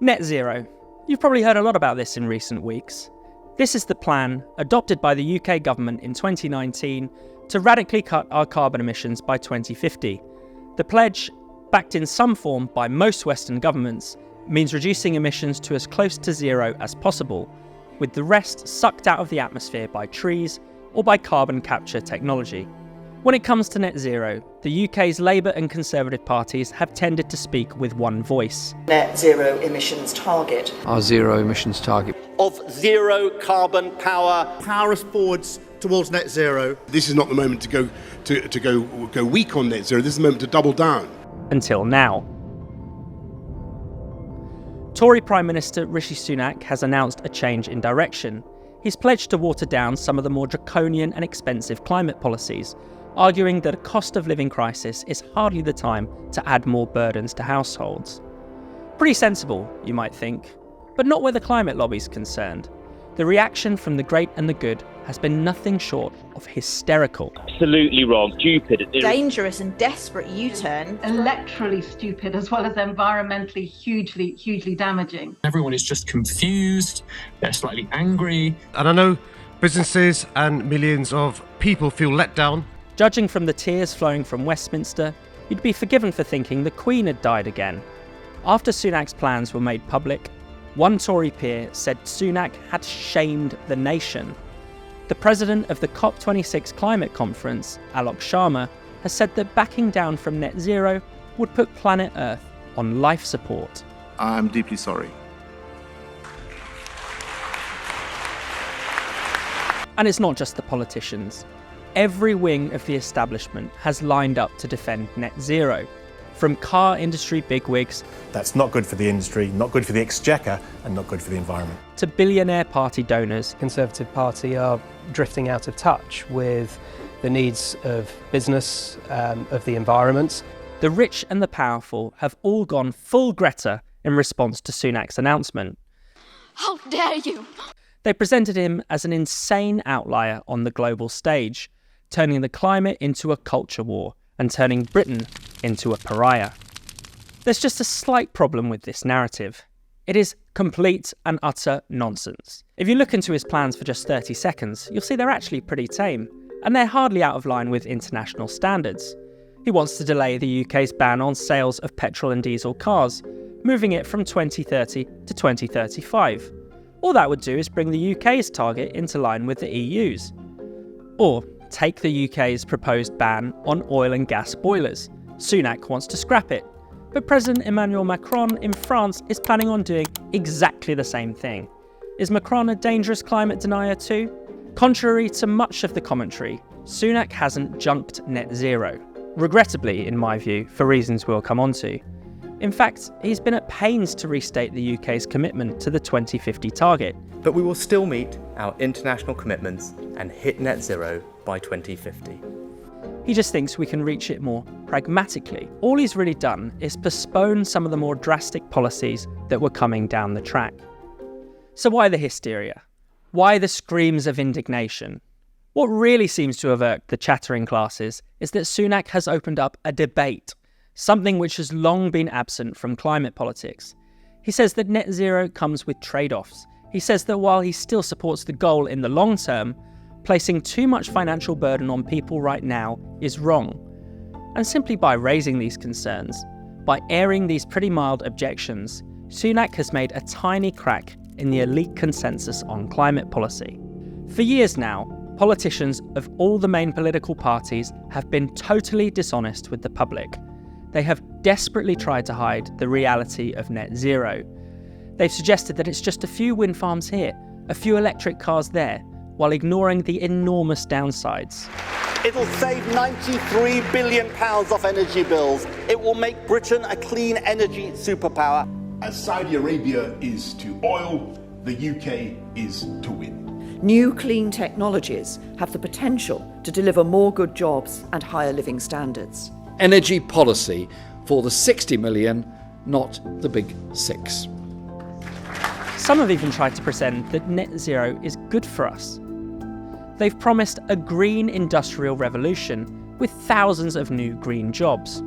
Net zero. You've probably heard a lot about this in recent weeks. This is the plan adopted by the UK government in 2019 to radically cut our carbon emissions by 2050. The pledge, backed in some form by most Western governments, means reducing emissions to as close to zero as possible, with the rest sucked out of the atmosphere by trees or by carbon capture technology. When it comes to net zero, the UK's Labour and Conservative parties have tended to speak with one voice. Net zero emissions target. Our zero emissions target. Of zero carbon power. Power us forwards towards net zero. This is not the moment to go weak on net zero. This is the moment to double down. Until now. Tory Prime Minister Rishi Sunak has announced a change in direction. He's pledged to water down some of the more draconian and expensive climate policies, arguing that a cost of living crisis is hardly the time to add more burdens to households. Pretty sensible, you might think, but not where the climate lobby's concerned. The reaction from the great and the good has been nothing short of hysterical. Absolutely wrong, stupid. Dangerous and desperate U-turn. Electorally stupid as well as environmentally hugely damaging. Everyone is just confused, they're slightly angry. And I know businesses and millions of people feel let down. Judging from the tears flowing from Westminster, you'd be forgiven for thinking the Queen had died again. After Sunak's plans were made public, one Tory peer said Sunak had shamed the nation. The president of the COP26 climate conference, Alok Sharma, has said that backing down from net zero would put planet Earth on life support. I'm deeply sorry. And it's not just the politicians. Every wing of the establishment has lined up to defend net zero. From car industry bigwigs... That's not good for the industry, not good for the exchequer, and not good for the environment. ...to billionaire party donors. The Conservative Party are drifting out of touch with the needs of business, of the environment. The rich and the powerful have all gone full Greta in response to Sunak's announcement. How dare you! They presented him as an insane outlier on the global stage, turning the climate into a culture war and turning Britain into a pariah. There's just a slight problem with this narrative. It is complete and utter nonsense. If you look into his plans for just 30 seconds, you'll see they're actually pretty tame, and they're hardly out of line with international standards. He wants to delay the UK's ban on sales of petrol and diesel cars, moving it from 2030 to 2035. All that would do is bring the UK's target into line with the EU's. Or take the UK's proposed ban on oil and gas boilers. Sunak wants to scrap it, but President Emmanuel Macron in France is planning on doing exactly the same thing. Is Macron a dangerous climate denier too? Contrary to much of the commentary, Sunak hasn't junked net zero. Regrettably, in my view, for reasons we'll come on to. In fact, he's been at pains to restate the UK's commitment to the 2050 target. But we will still meet our international commitments and hit net zero by 2050. He just thinks we can reach it more pragmatically. All he's really done is postpone some of the more drastic policies that were coming down the track. So why the hysteria? Why the screams of indignation? What really seems to have irked the chattering classes is that Sunak has opened up a debate, something which has long been absent from climate politics. He says that net zero comes with trade-offs. He says that while he still supports the goal in the long term, placing too much financial burden on people right now is wrong. And simply by raising these concerns, by airing these pretty mild objections, Sunak has made a tiny crack in the elite consensus on climate policy. For years now, politicians of all the main political parties have been totally dishonest with the public. They have desperately tried to hide the reality of net zero. They've suggested that it's just a few wind farms here, a few electric cars there, while ignoring the enormous downsides. It'll save £93 billion off energy bills. It will make Britain a clean energy superpower. As Saudi Arabia is to oil, the UK is to wind. New clean technologies have the potential to deliver more good jobs and higher living standards. Energy policy for the 60 million, not the big 6. Some have even tried to pretend that net zero is good for us. They've promised a green industrial revolution with thousands of new green jobs.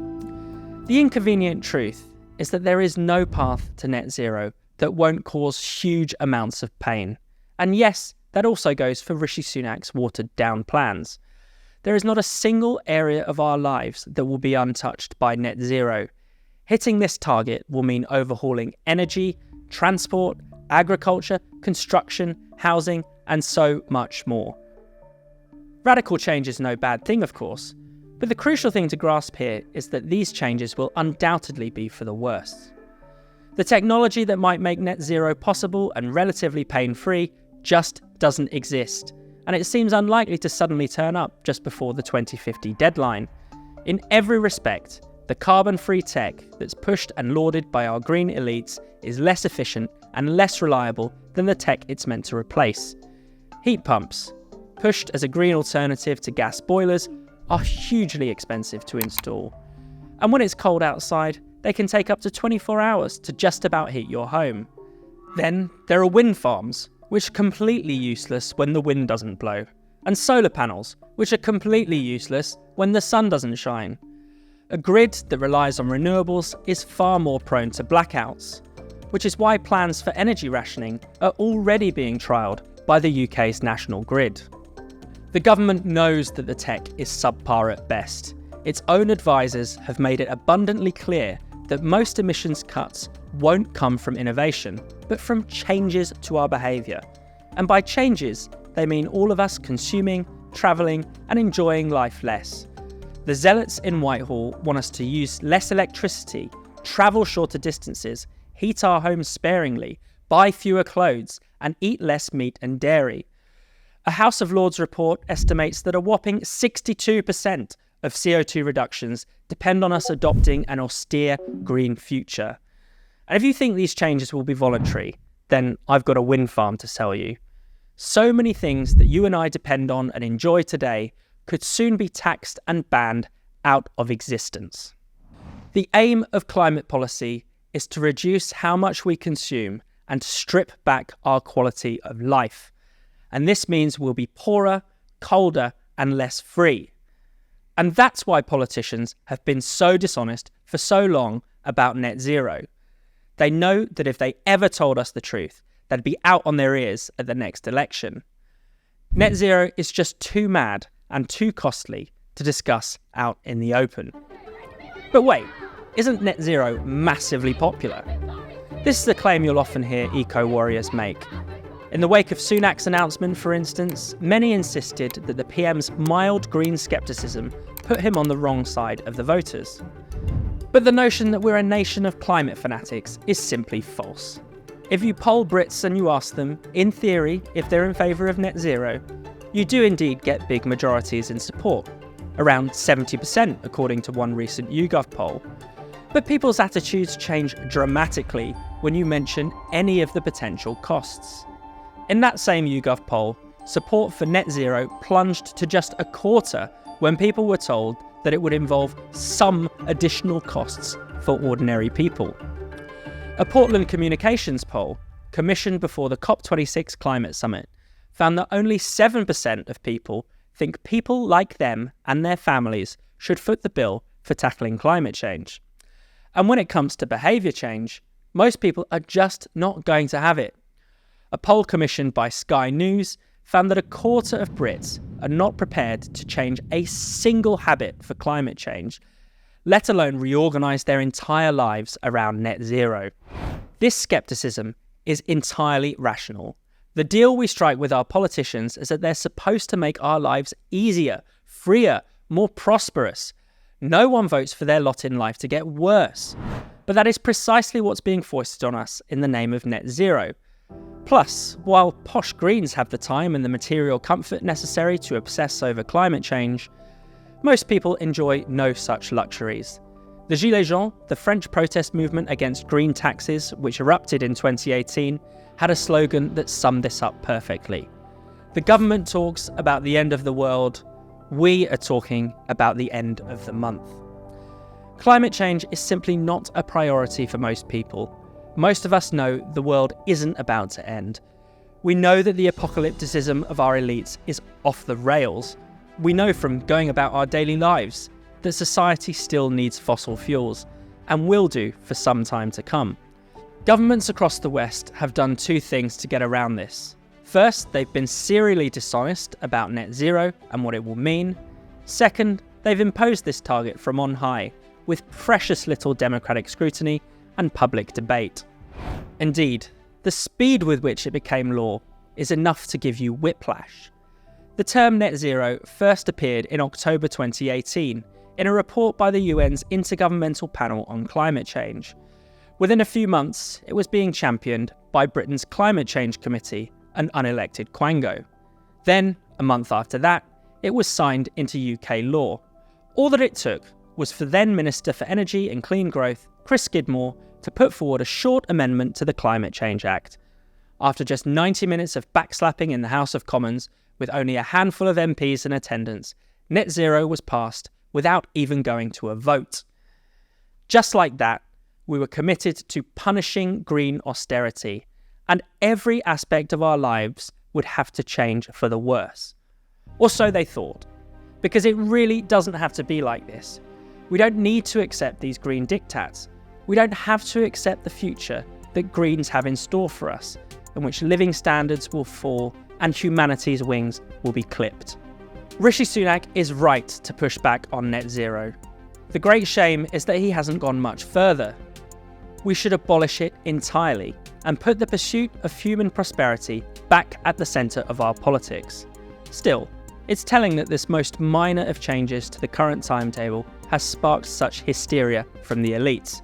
The inconvenient truth is that there is no path to net zero that won't cause huge amounts of pain. And yes, that also goes for Rishi Sunak's watered-down plans. There is not a single area of our lives that will be untouched by net zero. Hitting this target will mean overhauling energy, transport, agriculture, construction, housing, and so much more. Radical change is no bad thing, of course, but the crucial thing to grasp here is that these changes will undoubtedly be for the worst. The technology that might make net zero possible and relatively pain-free just doesn't exist, and it seems unlikely to suddenly turn up just before the 2050 deadline. In every respect, the carbon-free tech that's pushed and lauded by our green elites is less efficient and less reliable than the tech it's meant to replace. Heat pumps, pushed as a green alternative to gas boilers, are hugely expensive to install. And when it's cold outside, they can take up to 24 hours to just about heat your home. Then there are wind farms, which are completely useless when the wind doesn't blow, and solar panels, which are completely useless when the sun doesn't shine. A grid that relies on renewables is far more prone to blackouts, which is why plans for energy rationing are already being trialled by the UK's national grid. The government knows that the tech is subpar at best. Its own advisors have made it abundantly clear that most emissions cuts won't come from innovation, but from changes to our behaviour. And by changes, they mean all of us consuming, travelling, and enjoying life less. The zealots in Whitehall want us to use less electricity, travel shorter distances, heat our homes sparingly, buy fewer clothes, and eat less meat and dairy. A House of Lords report estimates that a whopping 62% of CO2 reductions depend on us adopting an austere green future. And if you think these changes will be voluntary, then I've got a wind farm to sell you. So many things that you and I depend on and enjoy today could soon be taxed and banned out of existence. The aim of climate policy is to reduce how much we consume and to strip back our quality of life. And this means we'll be poorer, colder, and less free. And that's why politicians have been so dishonest for so long about net zero. They know that if they ever told us the truth, they'd be out on their ears at the next election. Net zero is just too mad and too costly to discuss out in the open. But wait, isn't net zero massively popular? This is a claim you'll often hear eco-warriors make. In the wake of Sunak's announcement, for instance, many insisted that the PM's mild green scepticism put him on the wrong side of the voters. But the notion that we're a nation of climate fanatics is simply false. If you poll Brits and you ask them, in theory, if they're in favour of net zero, you do indeed get big majorities in support, around 70% according to one recent YouGov poll. But people's attitudes change dramatically when you mention any of the potential costs. In that same YouGov poll, support for net zero plunged to just a quarter when people were told that it would involve some additional costs for ordinary people. A Portland Communications poll, commissioned before the COP26 climate summit, found that only 7% of people think people like them and their families should foot the bill for tackling climate change. And when it comes to behaviour change, most people are just not going to have it. A poll commissioned by Sky News found that a quarter of Brits are not prepared to change a single habit for climate change, let alone reorganise their entire lives around net zero. This scepticism is entirely rational. The deal we strike with our politicians is that they're supposed to make our lives easier, freer, more prosperous. No one votes for their lot in life to get worse. But that is precisely what's being foisted on us in the name of net zero. Plus, while posh Greens have the time and the material comfort necessary to obsess over climate change, most people enjoy no such luxuries. The Gilets jaunes, the French protest movement against green taxes, which erupted in 2018, had a slogan that summed this up perfectly. The government talks about the end of the world, we are talking about the end of the month. Climate change is simply not a priority for most people. Most of us know the world isn't about to end. We know that the apocalypticism of our elites is off the rails. We know from going about our daily lives that society still needs fossil fuels, and will do for some time to come. Governments across the West have done two things to get around this. First, they've been serially dishonest about net zero and what it will mean. Second, they've imposed this target from on high, with precious little democratic scrutiny and public debate. Indeed, the speed with which it became law is enough to give you whiplash. The term net zero first appeared in October 2018 in a report by the UN's Intergovernmental Panel on Climate Change. Within a few months, it was being championed by Britain's Climate Change Committee, an unelected quango. Then, a month after that, it was signed into UK law. All that it took was for then Minister for Energy and Clean Growth, Chris Skidmore, to put forward a short amendment to the Climate Change Act. After just 90 minutes of backslapping in the House of Commons, with only a handful of MPs in attendance, net zero was passed without even going to a vote. Just like that, we were committed to punishing green austerity, and every aspect of our lives would have to change for the worse. Or so they thought, because it really doesn't have to be like this. We don't need to accept these green diktats. We don't have to accept the future that Greens have in store for us, in which living standards will fall and humanity's wings will be clipped. Rishi Sunak is right to push back on net zero. The great shame is that he hasn't gone much further. We should abolish it entirely and put the pursuit of human prosperity back at the centre of our politics. Still, it's telling that this most minor of changes to the current timetable has sparked such hysteria from the elites.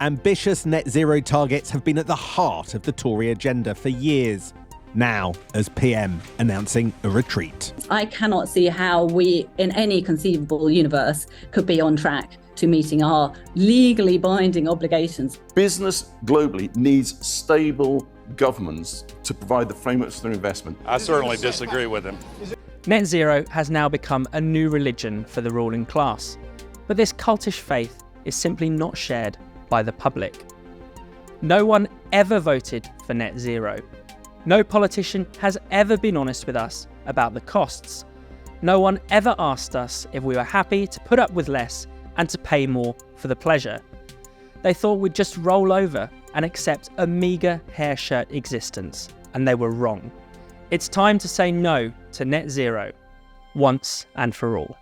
Ambitious net zero targets have been at the heart of the Tory agenda for years. Now, as PM, announcing a retreat. I cannot see how we, in any conceivable universe, could be on track to meeting our legally binding obligations. Business globally needs stable governments to provide the frameworks for their investment. I certainly disagree with him. Net zero has now become a new religion for the ruling class, but this cultish faith is simply not shared by the public. No one ever voted for net zero. No politician has ever been honest with us about the costs. No one ever asked us if we were happy to put up with less and to pay more for the pleasure. They thought we'd just roll over and accept a meagre hair shirt existence, and they were wrong. It's time to say no to net zero, once and for all.